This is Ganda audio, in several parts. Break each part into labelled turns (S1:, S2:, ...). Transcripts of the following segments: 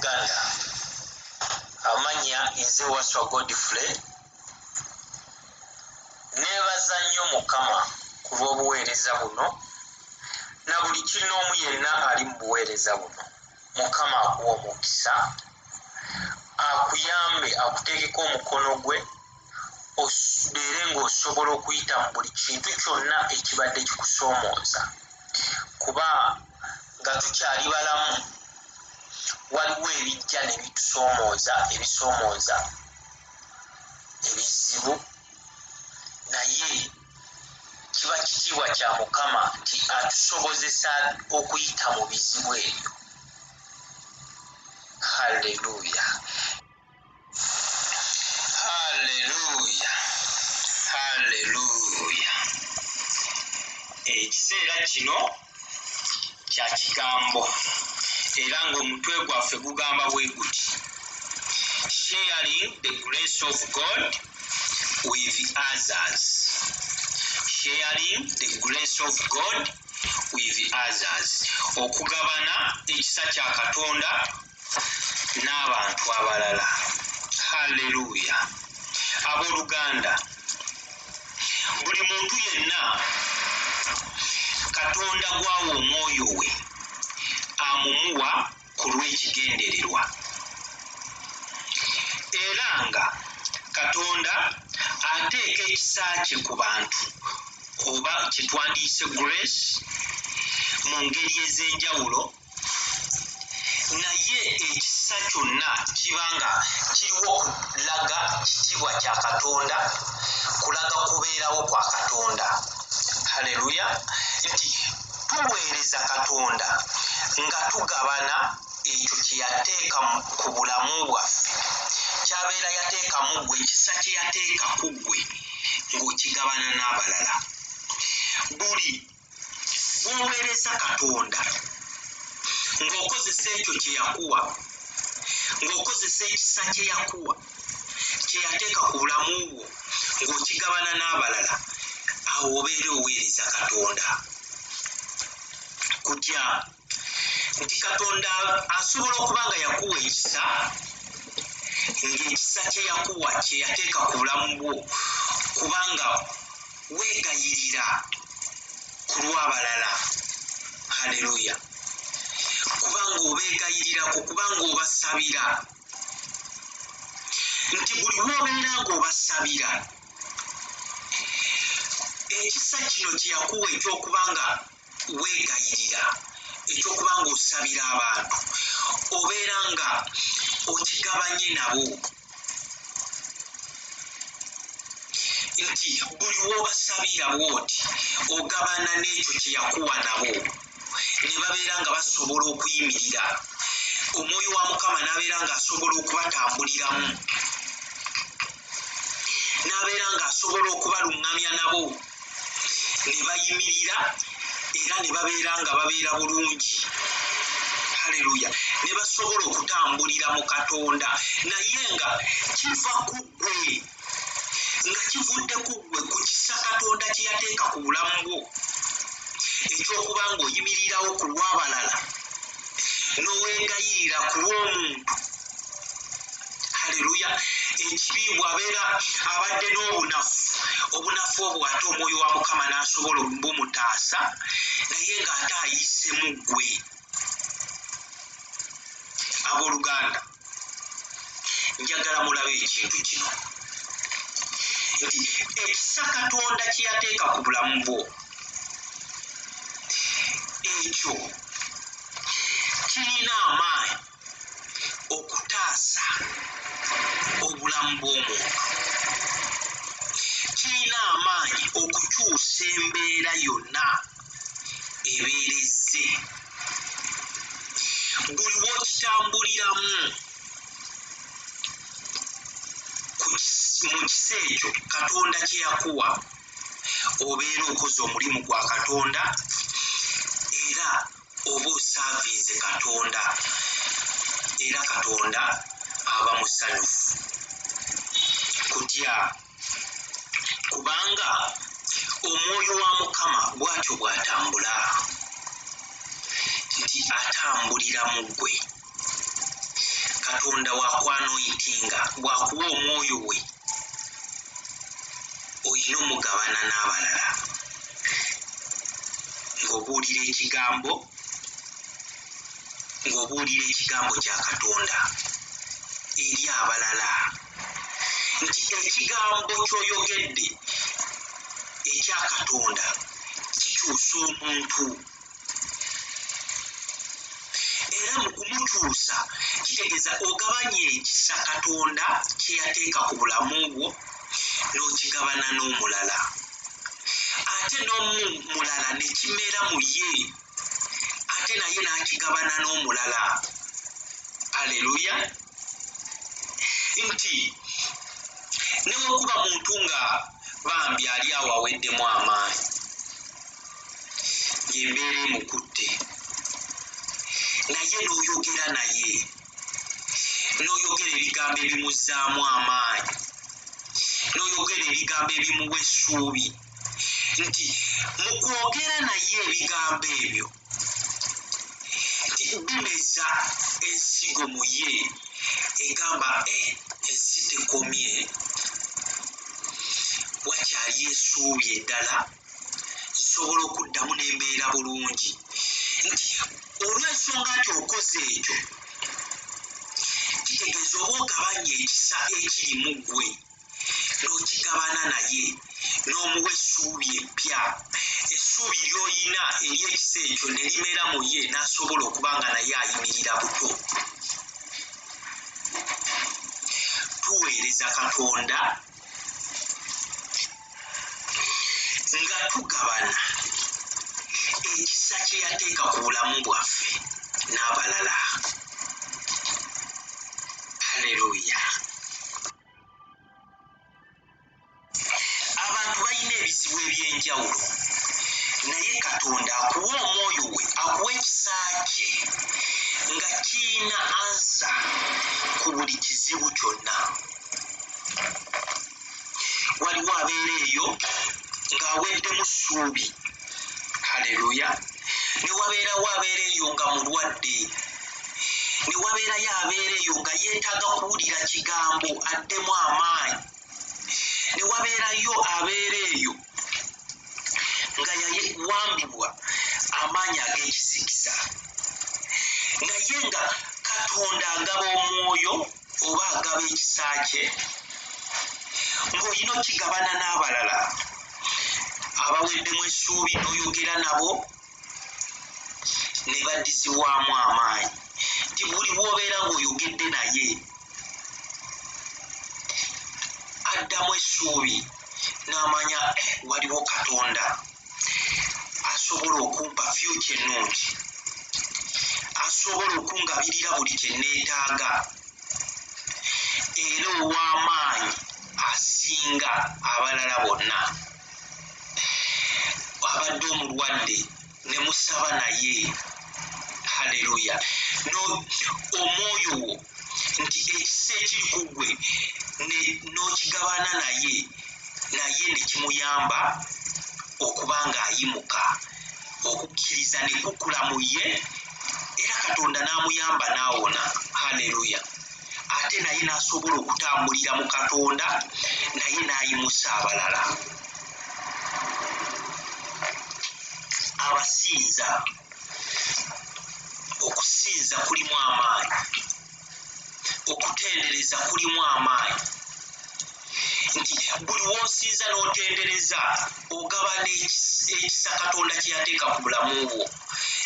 S1: abooluganda amanya nze waswa Godfrey nebaza nnyo Mukama ku lw'obuweereza buno na buli kinoomu yenna ali mu buweereza buno. Mukama akuwa omukisa, akuyambe, akuteekeko omukono gwe, obeere ng'osobola okuyita mu buli kintu kyonna ekibadde kikusoomooza, kuba nga tukyali balamu waliwo ebijja ne bitusoomooza, ebisoomooza ebizibu, naye kiba kitiibwa kya Mukama nti atusobozesa okuyita mu bizibu ebyo. Haleluya, haleluya, haleluya. Ekiseera kino kya kigambo era ng'omutwe gwaffe gugamba bwe guti: sharing the grace of God with others. Sharing the grace of God with others. Okugabana ekisa kya Katonda n'abantu abalala. Haleluya. Abooluganda, buli muntu yenna Katonda gwawa omwoyo we amumuwa ku lw'ekigendererwa, era nga Katonda ateeka ekisa kye ku bantu, oba kyetwandiise grace mu ngeri ez'enjawulo, naye ekisa kyonna kiba nga kiriwo okulaga kitiibwa kya Katonda, kulaga kubeerawo kwa Katonda. Haleluya. Nti tuweereza Katonda nga tugabana ekyo kye yateeka ku bulamu bwaffe, kyabeera yateekamu gwe, ekisa kye yateeka ku gwe ng'okigabana n'abalala. Buli bw'oweereza Katonda ng'okozesa ekyo kye yakuwa, ng'okozesa ekisa kye yakuwa, kye yateeka ku bulamu bwo ng'okigabana n'abalala, awo obeere oweereza Katonda. Kutya nti Katonda asobola okuba nga yakuwa ekisa, ng'ekisa kye yakuwa kye yateeka ku bulamu bwo kubanga weegayirira ku lw'abalala. Haleluya. Kubanga obeegayirirako, kubanga obasabira. Nti buli lw'obeera ng'obasabira, ekisa kino kye yakuwa eky'okuba nga weegayirira, eky'okuba ng'osabira abantu, obeera nga okigabanye nabo. Nti buli lw'obasabira bw'oti ogabana n'ekyo kye yakuwa nabo, ne babeera nga basobola okuyimirira. Omwoyo wa Mukama n'abeera ng'asobola okubatambuliramu, n'abeera ng'asobola okubaluŋŋamya nabo, ne bayimirira era ne babeera nga babeera bulungi. Haleluya. Ne basobola okutambulira mu Katonda, naye nga kiva ku ggwe, nga kivudde ku ggwe, ku kisa Katonda kye yateeka ku bulamu bwo eky'okuba ng'oyimirirawo ku lw'abalala n'oweegayirira ku lw'omuntu. Haleluya. Ekibi bw'abeera abadde n'obunafu, obunafu obwo ate omwoyo wa Mukama n'asobola obumutaasa, naye ng'ate ayiisemu ggwe. Abooluganda, njagala mulabe ekintu kino, nti ekisa Katonda kye yateeka ku bulamu bwo, ekyo kirina amaanyi okutaasa obulamu bw'omuntu, kirina amaanyi okukyusa embeera yonna ebeerezze. Buli w'okitambuliramu mu kisa ekyo Katonda kye yakuwa, obeera okoze omulimu gwa Katonda era oba osaavinze Katonda, era Katonda aba musanyufu. Kutya kubanga omwoyo wa Mukama bw'atyo bw'atambula, nti atambulira mu ggwe, Katonda wakwanoyitinga bwakuwa omwoyo we oyina omugabana n'abalala ng'obuulira ekigambo kya Katonda eri abalala nti ekigambo ky'oyogedde ekya Katonda kikyusa omuntu era mu kumukyusa kitegeeza ogabanye ekisa Katonda kye yateeka ku bulamu bwo n'okigabana n'omulala ate n'omulala ne kimera mu ye ate naye n'akigabana n'omulala. Aleluya. Nti newakuba muntu nga bambi ali awo aweddemu amaanyi ng'embeera emukutte naye n'oyogera naye n'oyogera ebigambo ebimuzzaamu amaanyi n'oyogera ebigambo ebimuwa essuubi nti mu kwogera naye ebigambo ebyo bimeza ensigo mu ye egamba ensi tekomye wakyali essuubi eddala nsobola okuddamu n'embeera bulungi nti olw'ensonga nti okoze ekyo kitegeeza oba ogabanye ekisa ekiri mu ggwe n'okigabana naye n'omuwa essuubi eppya essuubi ly'oyina ery'ekisa ekyo ne limera mu ye n'asobola okuba nga naye ayimirira buto. Tuweereza Katonda nga tugabana ekisa kye yateeka ku bulamu bwaffe n'abalala. Haleluya. Abantu balina ebizibu eby'enjawulo naye Katonda akuwa omwoyo we akuwa ekisa kye nga kiyina ansa ku buli kizibu kyonna. Waliwo abeera eyo ng'aweddemu ssuubi. Haleluya. Ne wabeerawo abeera eyo nga mulwadde, ne wabeerayo abeera eyo nga yeetaaga kuwulira kigambo addemu amaanyi, ne wabeerayo abeera eyo nga yawambibwa amaanyi ag'ekizikisa naye nga Katonda agaba omwoyo oba agaba ekisa kye ng'olina okigabana n'abalala abaweddemu essuubi n'oyogera nabo ne baddizibwamu amaanyi nti buli bw'obeera ng'oyogedde naye addamu essuubi n'amanya waliwo Katonda asobola okumpa fyuca ennungi, asobola okungabirira buli kye neetaaga era ow'amaanyi asinga abalala bonna. Abadde omulwadde ne musaba naye. Haleluya. Omwoyo wo nti ekisa ekiri ku ggwe n'okigabana naye ne kimuyamba okuba ng'ayimuka, okukkiriza ne kukula mu ye era Katonda n'amuyamba n'awona. Haleluya. Ate naye n'asobola okutambulira mu Katonda naye n'ayimusa abalala. Abasinza, okusinza kulimu amaanyi, okutendereza kulimu amaanyi nti buli w'osinza n'otendereza ogabana ekisa Katonda kye yateeka ku bulamu bwo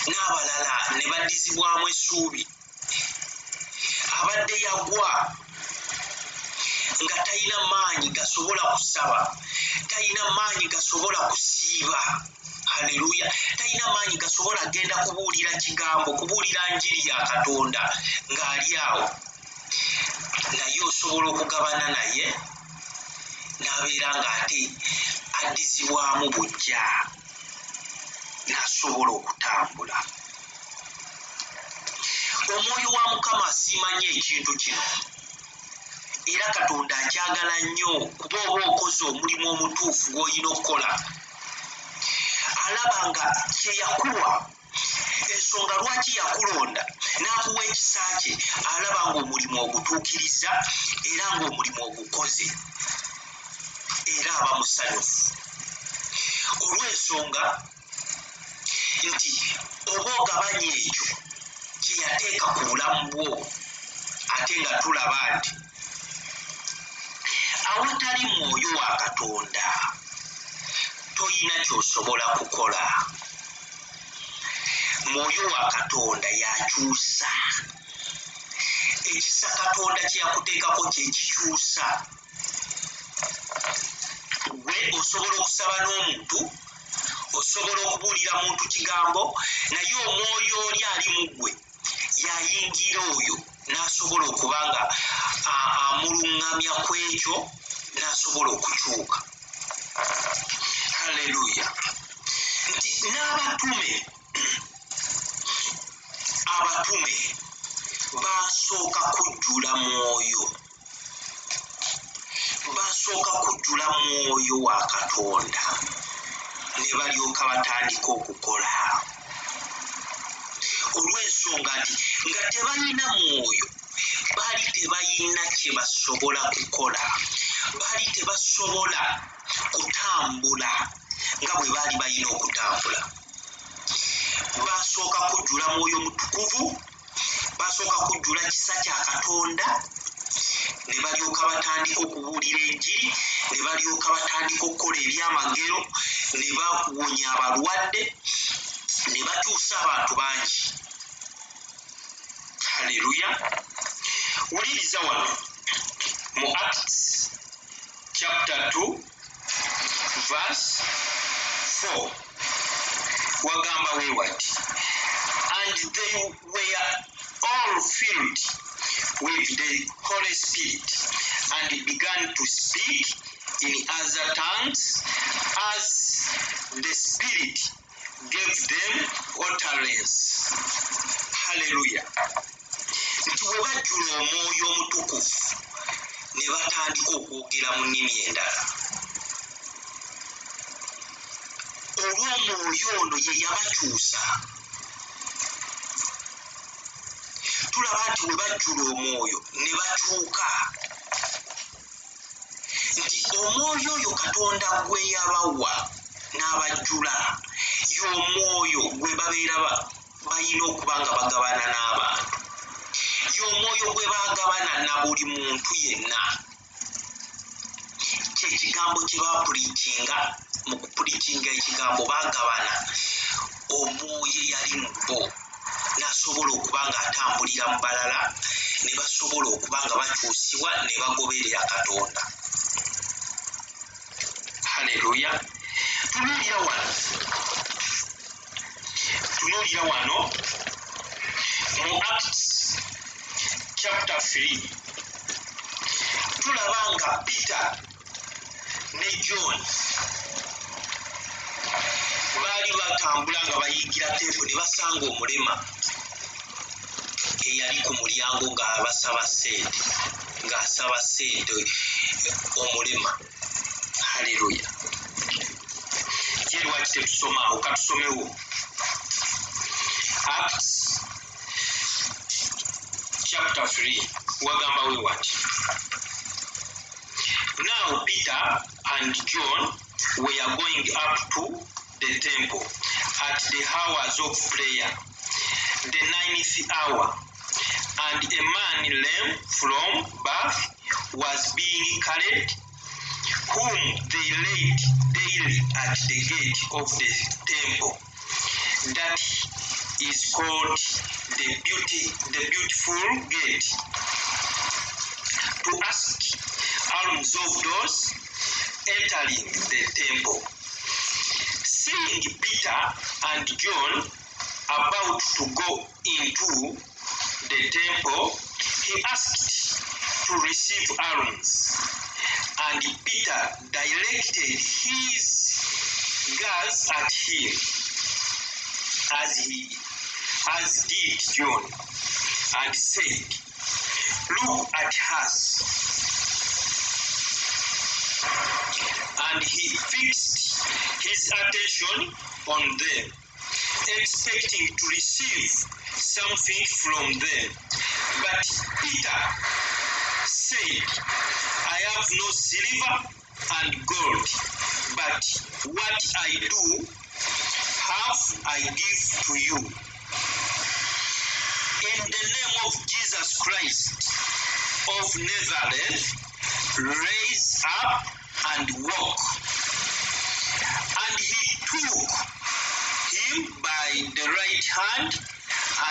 S1: n'abalala ne baddizibwamu essuubi. Abadde yagwa nga talina maanyi gasobola kusaba, talina maanyi gasobola kusiiba. Haleluya. Talina maanyi gasobola genda kubuulira kigambo, kubuulira njiri ya Katonda ng'ali awo, naye osobola okugabana naye n'abeera ng'ate addizibwamu bujja n'asobola okutambula. Omwoyo wa Mukama asiima nnyo ekintu kino era Katonda akyagala nnyo kuba oba okoze omulimu omutuufu gw'olina okukola alaba nga kye yakuwa ensonga lwaki lwaki yakulonda n'akuwa ekisa kye alaba ng'omulimu ogutuukiriza era ng'omulimu ogukoze era aba musanyufu olw'ensonga nti oba ogabanya ekyo kye yateeka ku bulamu bwo ate nga tulaba nti awatali mwoyo wa Katonda toyina ky'osobola kukola. Mwoyo wa Katonda yakyusa ekisa Katonda kye yakuteekako kyekikyusa. Gwe osobola okusaba n'omuntu, osobola okubuulira muntu kigambo, naye omwoyo oli ali mu ggwe yayingira oyo n'asobola okuba nga amuluŋŋamya ku ekyo n'asobola okukyuka. Haleluya. Nti n'abatume basooka kujjula mwoyo, basooka kujjula mwoyo wa Katonda ne balyoka batandika okukola. Olw'ensonga nti nga tebalina mwoyo baali tebalina kye basobola kukola, baali tebasobola kutambula nga bwe baali balina okutambula. Basooka kujjula mwoyo mutukuvu, basooka kujjula kisa kya Katonda ne balyoka batandika okubuulira enjiri, ne balyoka batandika okukola ebyamagero, ne bawonya abalwadde, ne bakyusa abantu bangi. Haleluya. Wuliriza wano mu Acts chapter 2 verse 4 wagamba weewati, and they were all filled with the Holy Spirit and began to speak in other tongues as the Spirit gave them utterance. Hallelujah. Nti bwe bajjula omwoyo omutukuvu ne batandika okwogera mu nnimi endala. Olw'omwoyo ono ye yabakyusa. Tulaba nti bwe bajjula omwoyo ne bakyuka. Nti omwoyo oyo Katonda gwe yabawa n'abajjula y'omwoyo gwe babeera balina okuba nga bagabana n'abantu, y'omwoyo gwe bagabana na buli muntu yenna. Kyekigambo kye bapuliikinga, mu kupuliikinga ekigambo bagabana omwoyo eyali mu bo n'asobola okuba nga atambulira mu balala, ne basobola okuba nga bakyusibwa ne bagoberera Katonda. Haleluya. Tunuulira wano mu Acts chapter 3 tulaba nga Peter ne John baali batambula nga bayingira tempo ne basanga omulema eyali ku mulyango ng'asaba ssente omulema. Haleluya. Kye lwaki tetusoma awo? Katusomewo Acts chapter 3 wagamba weewati, now Peter and John were going up to the temple at the hours of prayer, the 9th hour, and a man lame from birth was being carried, whom they laid daily at the gate of the temple, that is called the beautiful gate, to ask alms of those entering the temple. Seeing Peter and John about to go into the temple, he asked to receive alms, and Peter directed his gaze at him, as did John, and said, "Look at us." And he fixed his attention on them, expecting to receive something from them. But Peter said, I have no silver and gold, but what I do have I give to you. In the name of Jesus Christ of Nazareth, raise up and walk. And he took him by the right hand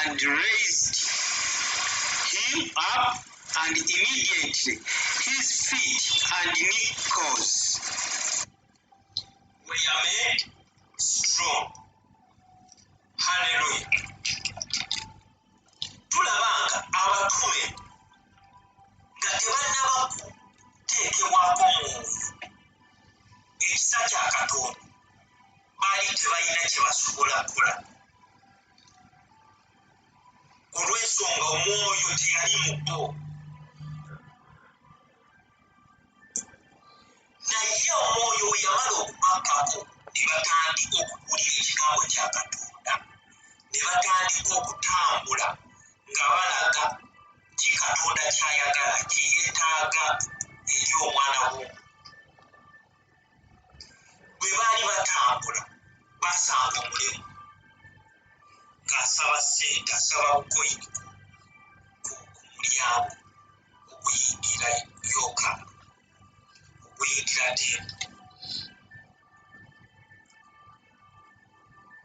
S1: and raised him up, and immediately his feet and knees were made strong. Hallelujah. Tulabanga abatume nga tebannaba kuteekebwako mwoyo ekisa kya Katonda, baali tebalina kye basobola kukola olw'ensonga omwoyo teyali mu bo. Naye omwoyo we yamala okubakkako ne batandika okuwulira ekigambo kya Katonda, ne batandika okutambula nga balaga ki Katonda ky'ayagala, kye yeetaaga eri omwana w'omuntu. Bwe baali batambula basanga omulimu ng'asaba ssente, asaba bukoyini ku mulyango oguyingira yoka, oguyingira tembo.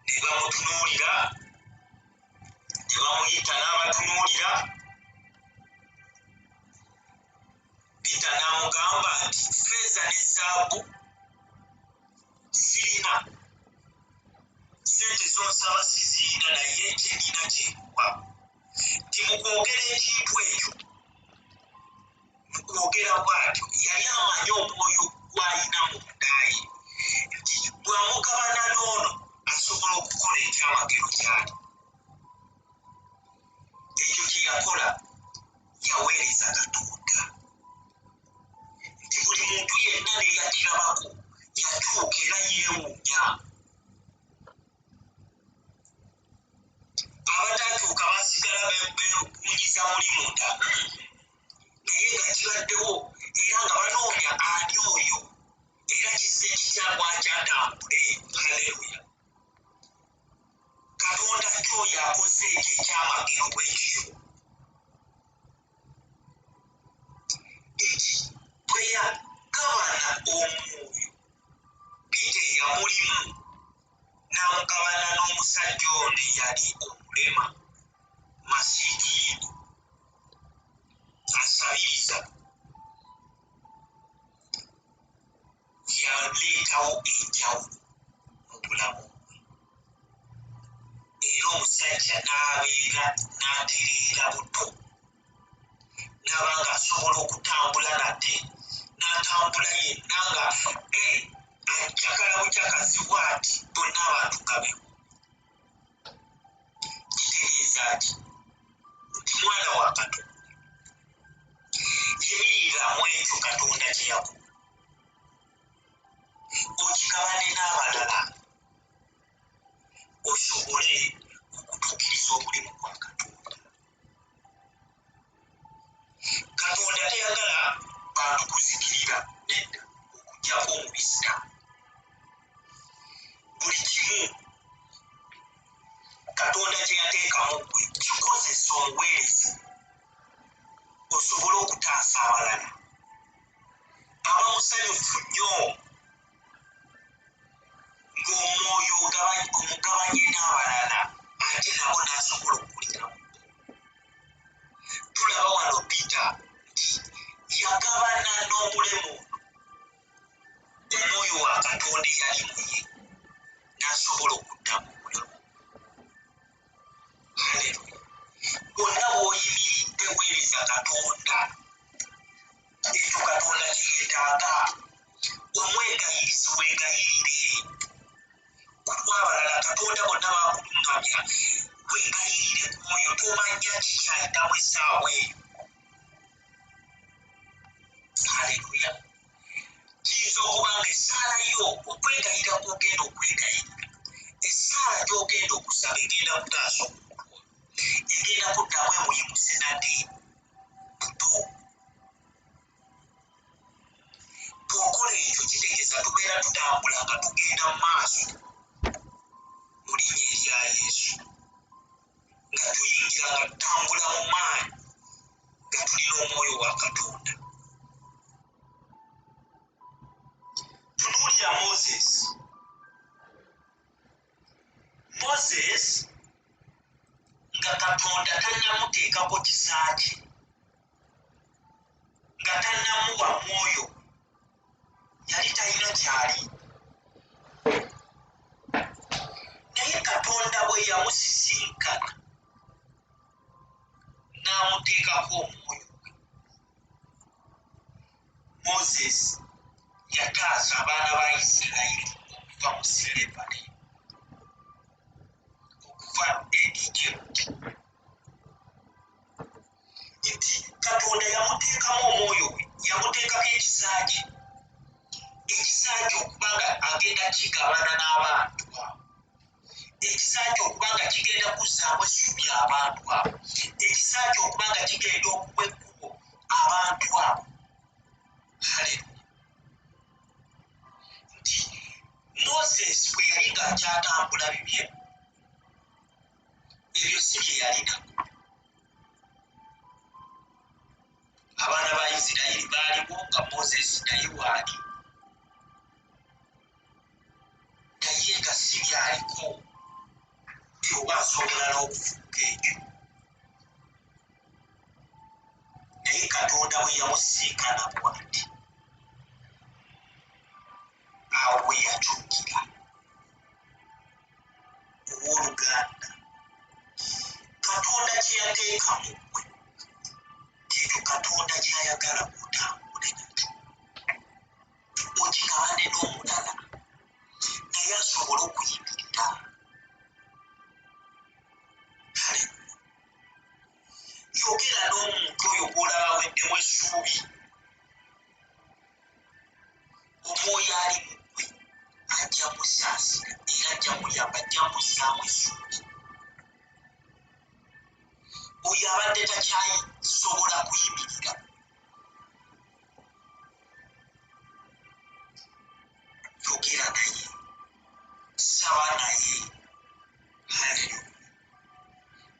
S1: Ne bamutunuulira, ne bamuyita n'abatunuulira. Peter n'amugamba nti ffeeza ne zaabu sirina, ssente z'onsaba sizirina, naye kye nnina kye nkuwa. Nti mu kwogera ekintu ekyo, mu kwogera bw'atyo yali amanyi omwoyo gw'alina mu nda ye nti bw'amugabana n'ono asobola okukola ekyamagero kyali. Ekyo kye yakola, yaweereza Katonda. Nti buli muntu yenna ne yakirabako yatuuka era yeewuunya. Abataatuuka basigala beewunyiza muli munda, naye nga kibaddewo era nga banoonya ani oyo era kizze kitya bwakyatambule. Haleluya. Katonda kyoyo akoze ekyo ekyamagero bwe kityo. Eki bwe yagabana omwoyo, Peter yamulimu n'amugabana n'omusajja ono eyali omulema, masiikiigo, asabiriza. Yaleetawo enjawulo mu bulamu bwe. Era omusajja n'abeera n'atereera buto, n'aba ng'asobola okutambula nate, n'atambula yenna nga ajagala bukyakazi bw'ati bonna abantu gabewo. Kitegeeza ki? Nti mwana wa Katonda, yimiriramu ekyo Katonda kye yakuwa, okigabane n'abalala, osobole okutuukiriza omulimu gwa Katonda. Katonda teyagala bantu kuzikirira, nedda, okuggyako omubisita. Buli kimu Katonda kye yateekamu gwe kikozesa omuweereza osobole okutaasa abalala. Aba musanyufu nnyo ng'omwoyo omugabanye n'abalala ate nabo n'asobola okuwuliramu. Tulaba wano Peter nti yagabana n'omulemu omwoyo wa Katonda eyali mu ye, n'asobola okuddamu obulamu. Haleluya. Bonna bw'oyimiridde weereza Katonda ekyo Katonda kye yeetaaga. Omwegayirizi weegayirire. Kulwabalala Katonda bonna baakuluŋŋamya, weegayirire ku oyo, tomanya kikyayitamu essaawa eyo. Haleluya. Kiyinza okuba nga essaala yo okwegayira kw'ogenda okwegayirira Essaawa gy'ogenda okusaba egenda kutaasa omuntu, egenda kuddamu emuyimuse nate buto. Bw'okola ekyo kitegeeza tubeera tutambula nga tugenda mu maaso mu linnya erya Yesu, nga tuyingira nga tutambula mu maanyi, nga tulina omwoyo wa Katonda. Tunuulira Moses nga Katonda tannamuteekako kisa kye, nga tannamuwa mwoyo, yali talina kyali. Naye Katonda bwe yamusisinkana n'amuteekako omwoyo gwe, Moses yataasa abaana ba Isirayiri okuva mu slavery, okuva Egypt. Nti Katonda yamuteekamu omwoyo gwe, yamuteekako ekisa kye, ekisa kye okuba nga agenda kigabana n'abantu abo, ekisa kye okuba nga kigenda kuzzaamu essuubi abantu abo, ekisa kye okuba nga kigenda okuwa ekkubo abantu abo. Haleluya. Nti Moses bwe yali ng'akyatambula bibye, ebyo si bye yalinako. Abaana ba Isirayiri baaliwo nga Moses naye waali, naye nga si byaliko nti oba asobola n'okufuuka ekyo. Naye Katonda bwe yamusinkana bw'ati, awo bwe yakyukira. Owooluganda, Katonda kye yateeka mu ggwe, ekyo Katonda ky'ayagala otambule nakyo, okigabane n'omulala, naye asobole okuyimirira. Haleluya. Yogera n'omuntu oyo gw'olaba aweddemu essuubi, omwoyo ali mu ggwe ajja musaasira era ajja muyamba, ajja mussaamu essuubi. Oyo abadde takyasobola kuyimirira, yogera naye, saba naye. Haleluya.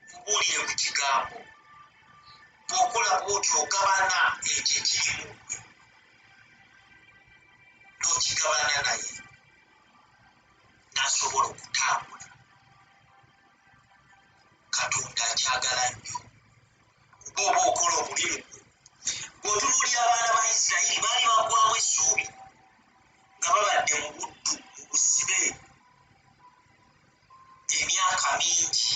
S1: Mubuulire ku kigambo. Bw'okola bw'otyo ogabana ekyo ekiri mu ggwe, n'okigabana naye, n'asobola okutambula. Katonda akyagala nnyo. Kuba oba okola omulimu gwe, bw'otunuulira abaana ba Isirayiri baali baggwamu essuubi nga babadde mu buddu, mu busibe emyaka mingi.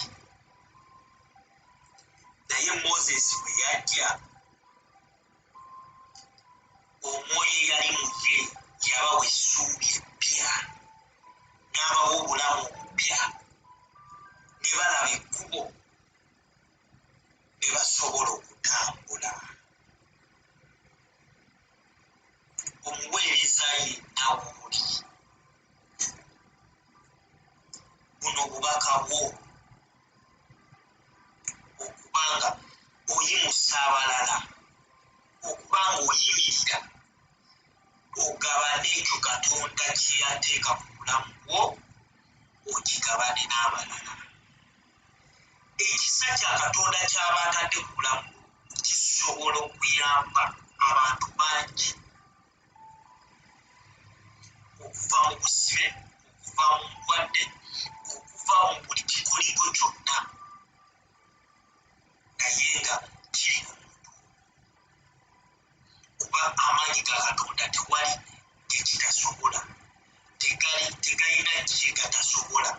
S1: Naye Moses bwe yajja, omwoyo eyali mu ye yabawa essuubi eppya, n'abawa obulamu obupya, ne balaba ekkubo, ne basobola okutambula. Omuweereza yenna w'oli, buno bubaka bwo, okuba nga oyimusa abalala, okuba nga oyimirira, ogabane ekyo Katonda kye yateeka ku bulamu bwo, okigabane n'abalala. Ekisa kya Katonda ky'aba atadde ku bulamu kisobola okuyamba abantu bangi okuva mu busibe, okuva mu ndwadde, okuva mu buli kikoligo kyonna, naye nga kiri ku muntu. Kuba amaanyi ga Katonda tewali gekitasobola, tegayina kye gatasobola.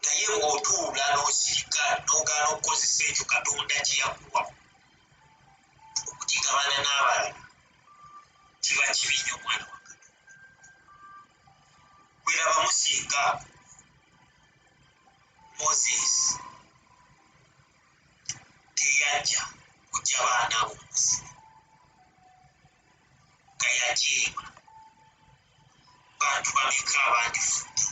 S1: Naye bw'otuula n'osirika n'ogaana okukozesa ekyo Katonda kye yakuwa okukigabana n'abalala, kiba kibi nnyo omwana wa Katonda. Weraba musinga Moses teyajja kujja baana abo muzibe, nga yajeema bantu bameka abandifudde,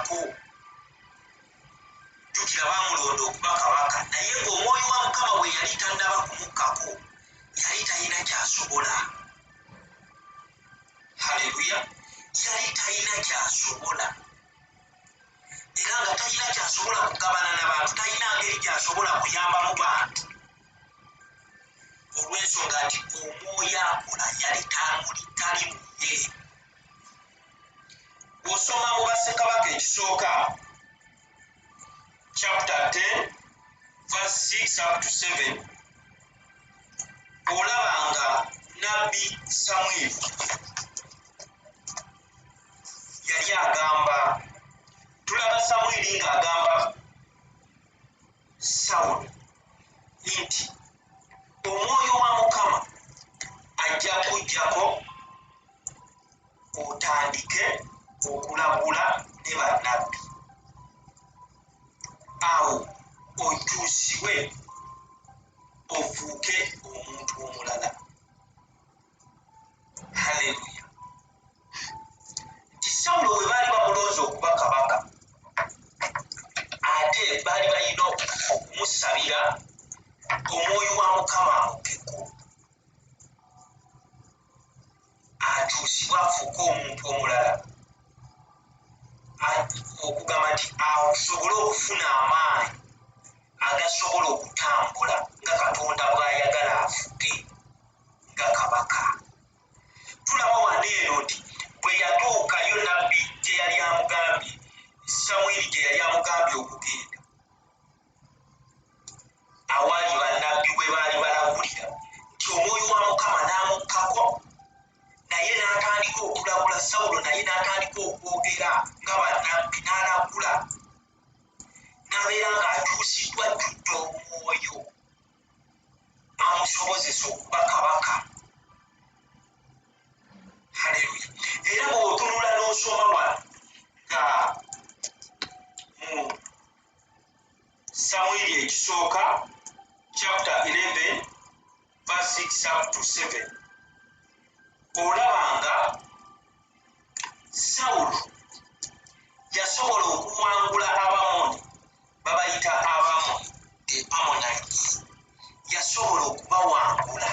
S1: kumukako jjukira bamulonda okuba kabaka naye ng'omwoyo wa mukama bwe yali tannaba kumukkako yali talina kyasobola. Haleluya! Yali talina kyasobola era nga talina kyasobola kugabana n'abantu, talina ngeri kyasobola kuyambamu bantu olw'ensonga nti omwoyo akola yali tali mu ye. Bw'osoma mu Bassekabaka ekisooka chapter 10 verse 6 up to 7 olaba nga nabbi Samwiri yali agamba, tulaba Samwiri ng'agamba Sawulo nti omwoyo wa Mukama ajja kujjako otandike okulabula ne bannabbi, awo okyusibwe ofuuke omuntu omulala. Haleluya! Nti Sawulo bwe baali bamulonze okuba kabaka, ate baali balina okumusabira omwoyo wa Mukama amukkeko akyusibwe afuuke omuntu omulala, okugamba nti asobole okufuna amaanyi agasobola okutambula nga Katonda bw'ayagala afuge nga kabaka. Tulaba wano eno nti bwe yatuukayo nabbi gye yali amugambye, Samwiri gye yali amugambye okugenda, awaali bannabbi bwe baali balagulira nti omwoyo wa Mukama n'amukkako, naye n'atandika okulagula. Sawulo naye n'atandika okwogera nga bannabbi, n'alagula, n'abeera ng'akyusiddwa ajjudde omwoyo amusobozesa okuba kabaka. Haleluya! Era bw'otunula n'osoma wano nga mu Samwiri ekisooka chapter 11 verse 6 up to 7 olaba nga Sawulo yasobola okuwangula Abamoni, babayita Abamoni, the Ammonites. Yasobola okubawangula,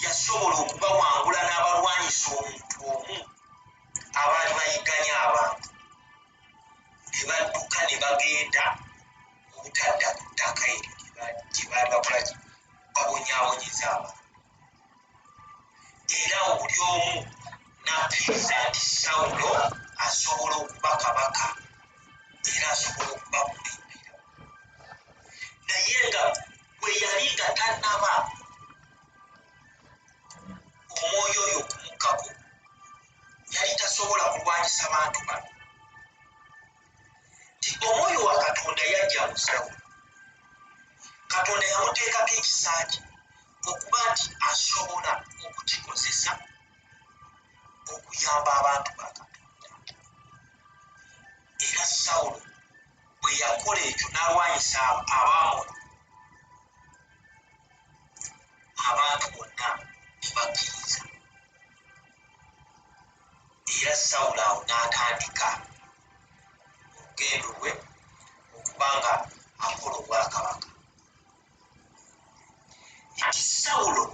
S1: yasobola okubawangula n'abalwanyisa omuntu omu abaali bayigganya abantu, ne badduka ne bagenda obutadda ku ttaka eryo gye baali bakola babonyaabonyeza abantu. Era buli omu n'akkiriza nti Sawulo asobola okuba kabaka era asobola okubakulembera. Naye nga bwe yali nga tannaba omwoyo oyo okumukkako, yali tasobola kulwanyisa bantu bano. Nti omwoyo wa Katonda yajja mu Sawulo, Katonda yamuteekako ekisa kye okuba nti asobola okukikozesa okuyamba abantu ba Katonda. Era Sawulo bwe yakola ekyo n'alwanyisa Abamoni, abantu bonna ne bakkiriza. Era Sawulo awo n'atandika olugendo lwe okuba nga akola obwakabaka. Nti Sawulo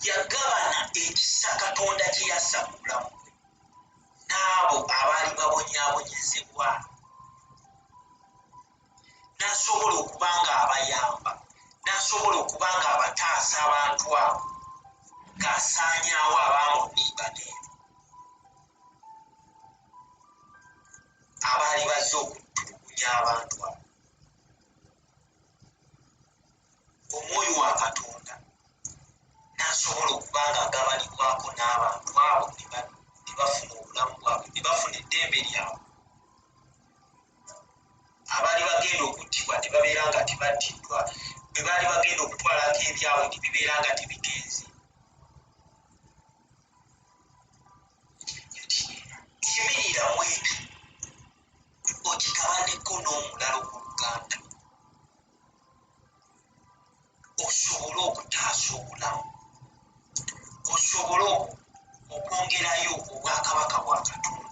S1: yagabana ekisa Katonda kye yassa mu bulamu bwe n'abo abaali babonyaabonyezebwa, n'asobola okuba nga abayamba, n'asobola okuba nga abataasa abantu abo, ng'asaanyaawo Abamoni baneeno abaali bazze okutulugunya abantu abo. Omwoyo wa Katonda n'asobola okuba nga agabanibwako n'abantu abo ne bafuna obulamu bwabwe, ne bafuna eddembe lyabwe. Abaali bagenda okuttibwa ne babeera nga tebattiddwa, bwe baali bagenda okutwalako ebyabwe ne bibeera nga tebigenze. Nti yimirira mu ekyo okigabaneko n'omulalo ku luganda, osobole okutaasa obulamu, osobole okwongerayo obwakabaka bwa Katonda.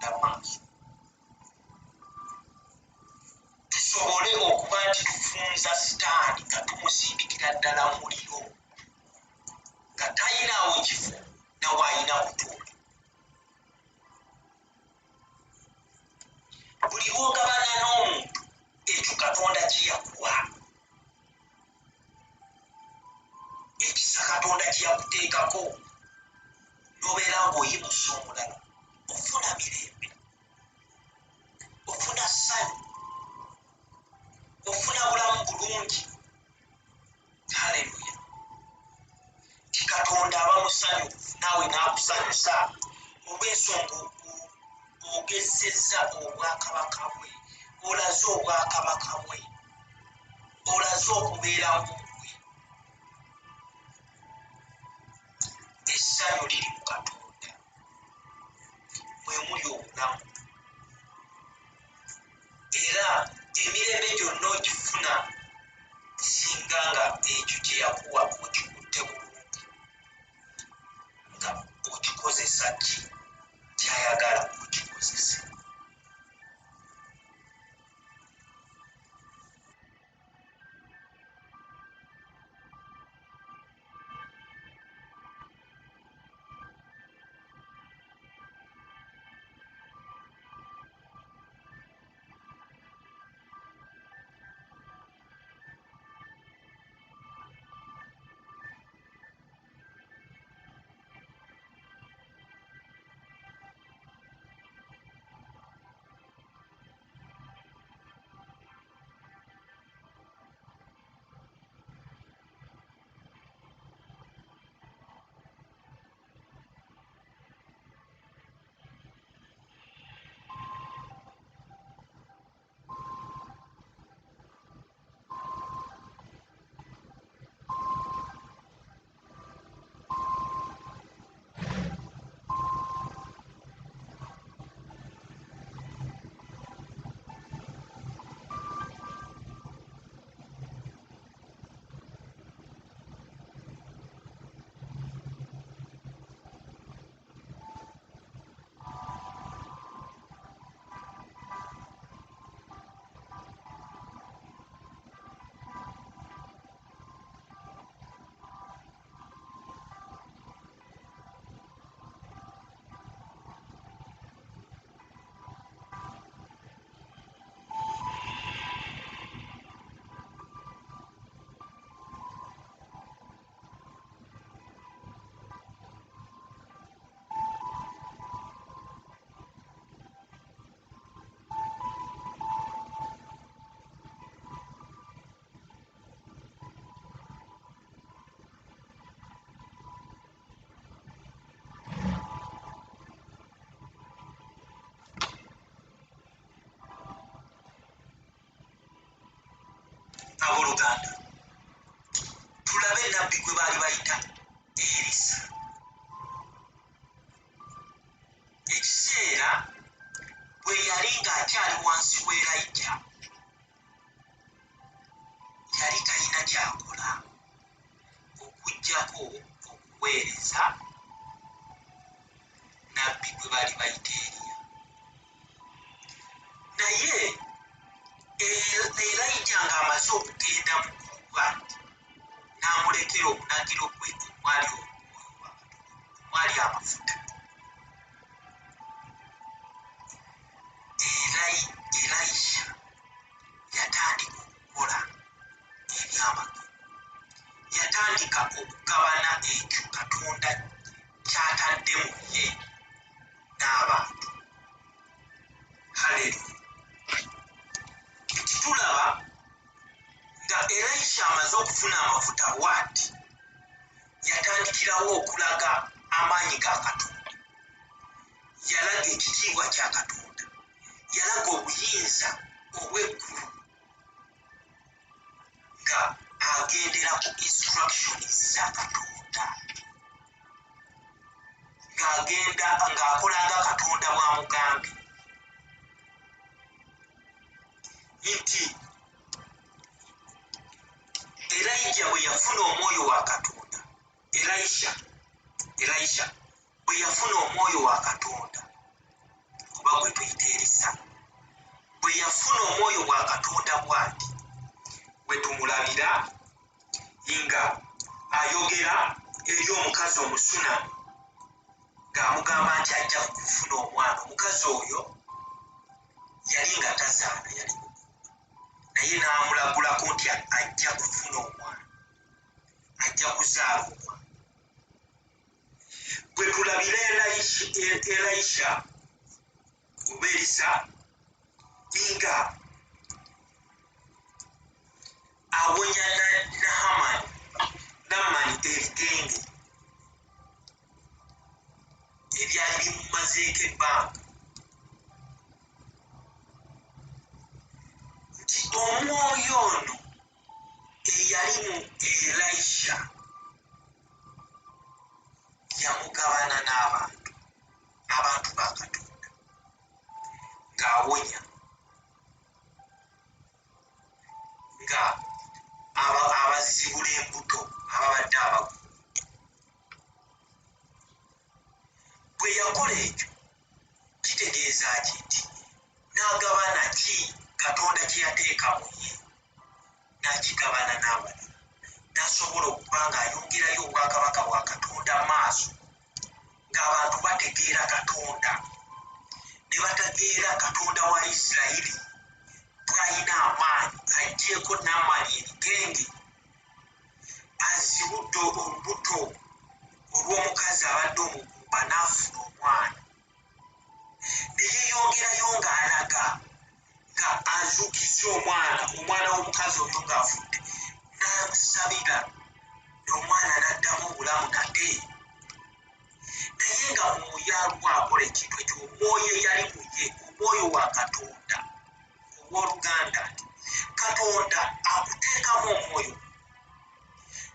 S1: tutunza sitaani nga tumusindikira ddala muliro nga tayinaawo kifo nawe ayina kutuula. Buli lwogabana n'omuntu ekyo Katonda kyeyakuwa, ekisa Katonda kyeyakuteekako, n'obeera ng'oyimusa omulala, ofuna mirembe, ofuna ssanyu, ofuna bulamu bulungi. Haleluya! Ti Katonda aba musanyufu naawe n'akusanyusa olw'ensonga ogezezza obwakabaka bwe, olaze obwakabaka bwe, olaze okubeeramu bwe. Essanyu liri mu Katonda, mwe muli obulamu, era emirembe gyonna ogifuna singa nga ekyo kye yakuwa okikutte bulungi, nga okikozesa ki kyayagala okikozesa. Abooluganda, tulabe nabbi gwe baali bayita Erisa. Ekiseera bwe yali ng'akyali wansi w'Erayija, yali talina kyakola okuggyako okuweereza nabbi gwe baali bayita Eriya. Naye Erayija ng'amaze okugenda mu kuba n'amulekera omunagiro gwe omwali amafuta. Erayija yatandika okukola ebyamagero, yatandika okugabana ekyo Katonda ky'atadde mu ye n'abantu. Haleluya! Tulaba nga Erayija amaze okufuna amafuta bw'ati, yatandikirawo okulaga amaanyi ga Katonda, yalaga ekitiibwa kya Katonda, yalaga obuyinza obw'eggulu, nga agendera ku instructions za Katonda, ng'akola nga Katonda bw'amugambye. Nti Erayija bwe yafuna omwoyo wa Katonda, Erayija bwe yafuna omwoyo wa Katonda, kuba gwe tuyita Erisa, bwe yafuna omwoyo wa Katonda bw'ati, bwe bwe tumulabira nga ayogera eri omukazi omusuna ng'amugamba nti ajja kufuna omwana. Omukazi oyo yali nga tazaala, yali naye n'amulagulako nti ajja kufuna omwana, ajja kuzaala omwana. Bwe tulabira Elisha oba Elisa nga awonya Naamani ebigenge ebyali bimumazeeko ebbanga, nti omwoyo ono eyali mu Elisha yamugabana n'abantu ba Katonda ng'awonya, nga abazibula embuto ababadde abagu. Bwe yakola ekyo kitegeeza ki nti n'agabana ki Katonda kye yateeka mu ye, n'akigabana n'abalala, n'asobola okuba ng'ayongerayo obwakabaka bwa Katonda maaso, ng'abantu bategeera Katonda ne bategeera Katonda wa Isirayiri bw'alina amaanyi, aggyeeko Naamani ebigenge, azibudde olubuto olw'omukazi abadde omugumba n'afuna omwana. Ne yeeyongerayo ng'alaga nga azuukiza omwana w'omukazi oyo ng'afudde, n'amusabira omwana n'addamu obulamu nate. Naye nga mwoyo aliwo akola ekintu ekyo, omwoyo eyali mu ye, omwoyo wa Katonda ow'oluganda, nti Katonda akuteekamu omwoyo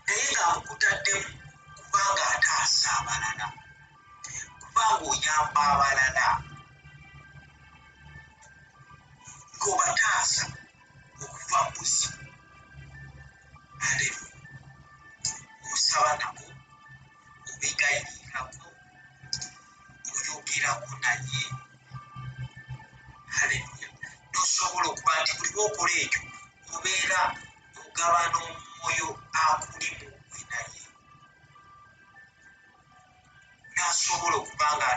S1: naye ng'amukutaddemu kubanga ataasa abalala, kubanga oyamba abalala, ng'obataasa okuva mu buzibu. Haleluya. Osaba nabo, obeegayirirako, oyogerako naye. Haleluya. Nosobola okuba nti buli lwokola ekyo obeera ogabana omwoyo akuli mu gwe naye, n'asobola okuba nga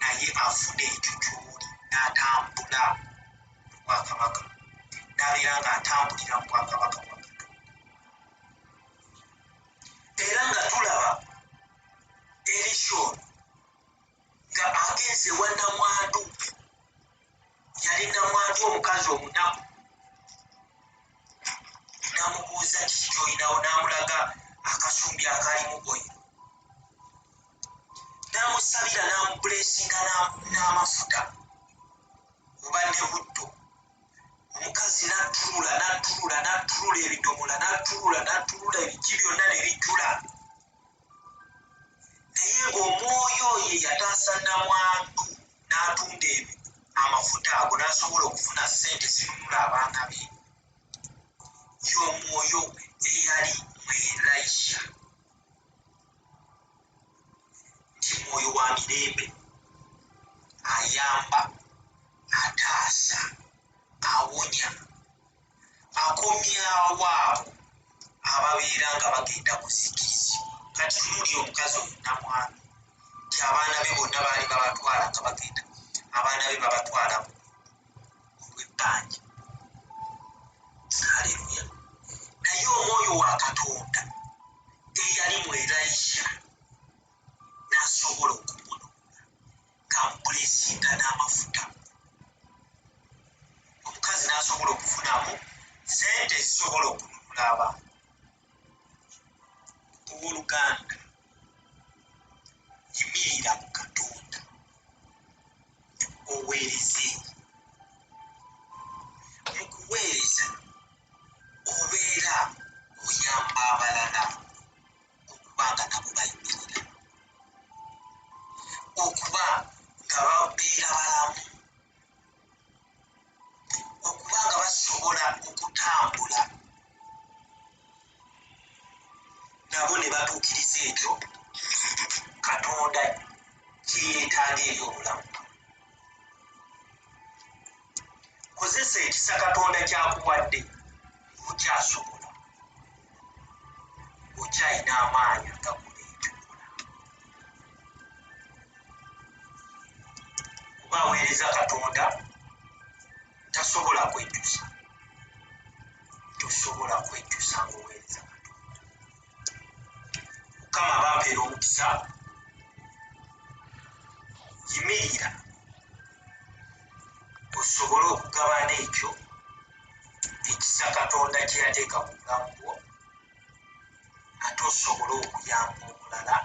S1: naye afuna ekyo ky'oli, n'atambula mu bwakabaka, n'abeera ng'atambulira mu bwakabaka bwa Katonda. Era nga tulaba Elisha ono nga agenze wa nnamwandu, yali nnamwandu omukazi omunaku, n'amubuuza kiki ky'olinawo, n'amulaga akasumbi akalimu oyo, n'amusabira n'amubuleesinga n'amafuta oba ne butto. Omukazi n'attulula ebidomola, n'attulula ebiki byonna ne bijjula. Naye ng'omwoyo oyo yataasa nnamwandu n'atunda amafuta ago, n'asobola okufuna ssente zinunula abaana be. Y'omwoyo eyali mu Elisha, nti mwoyo wa mirembe, ayamba, ataasa, awonya, akomyawo abo ababeera nga bagenda kuzikirizibwa. Kati tunuulira omukazi oyo nnamwandu, nti abaana be bonna baali babatwala nga bagenda, abaana be babatwala olw'ebbanja. Haleluya. Naye omwoyo wa Katonda eyali mu Elisha n'asobola okumunoona ng'amubuleesinga n'amafuta. Omukazi n'asobola okufunamu ssente ezisobola okununula abaana. Owooluganda, yimirira mu Katonda, oweereze. Mu kuweereza obeera oyamba abalala okuba nga nabo bayimirira, okuba nga babeera balamu, okuba nga basobola okutambula nabo ne batuukiriza ekyo Katonda kye yeetaaga eri obulamu. Kozesa ekisa Katonda ky'akuwadde okyasobola. okyalina amaanyi agakola ekyokola. Kuba aweereza Katonda tasobola kwejjusa. Tosobola kwejjusa ng'oweereza Katonda. Mukama bampeera omukisa. Yimirira osobole okugabana ekyo ekisa Katonda kye yateeka ku bulamu bwo, ate osobole okuyamba omulala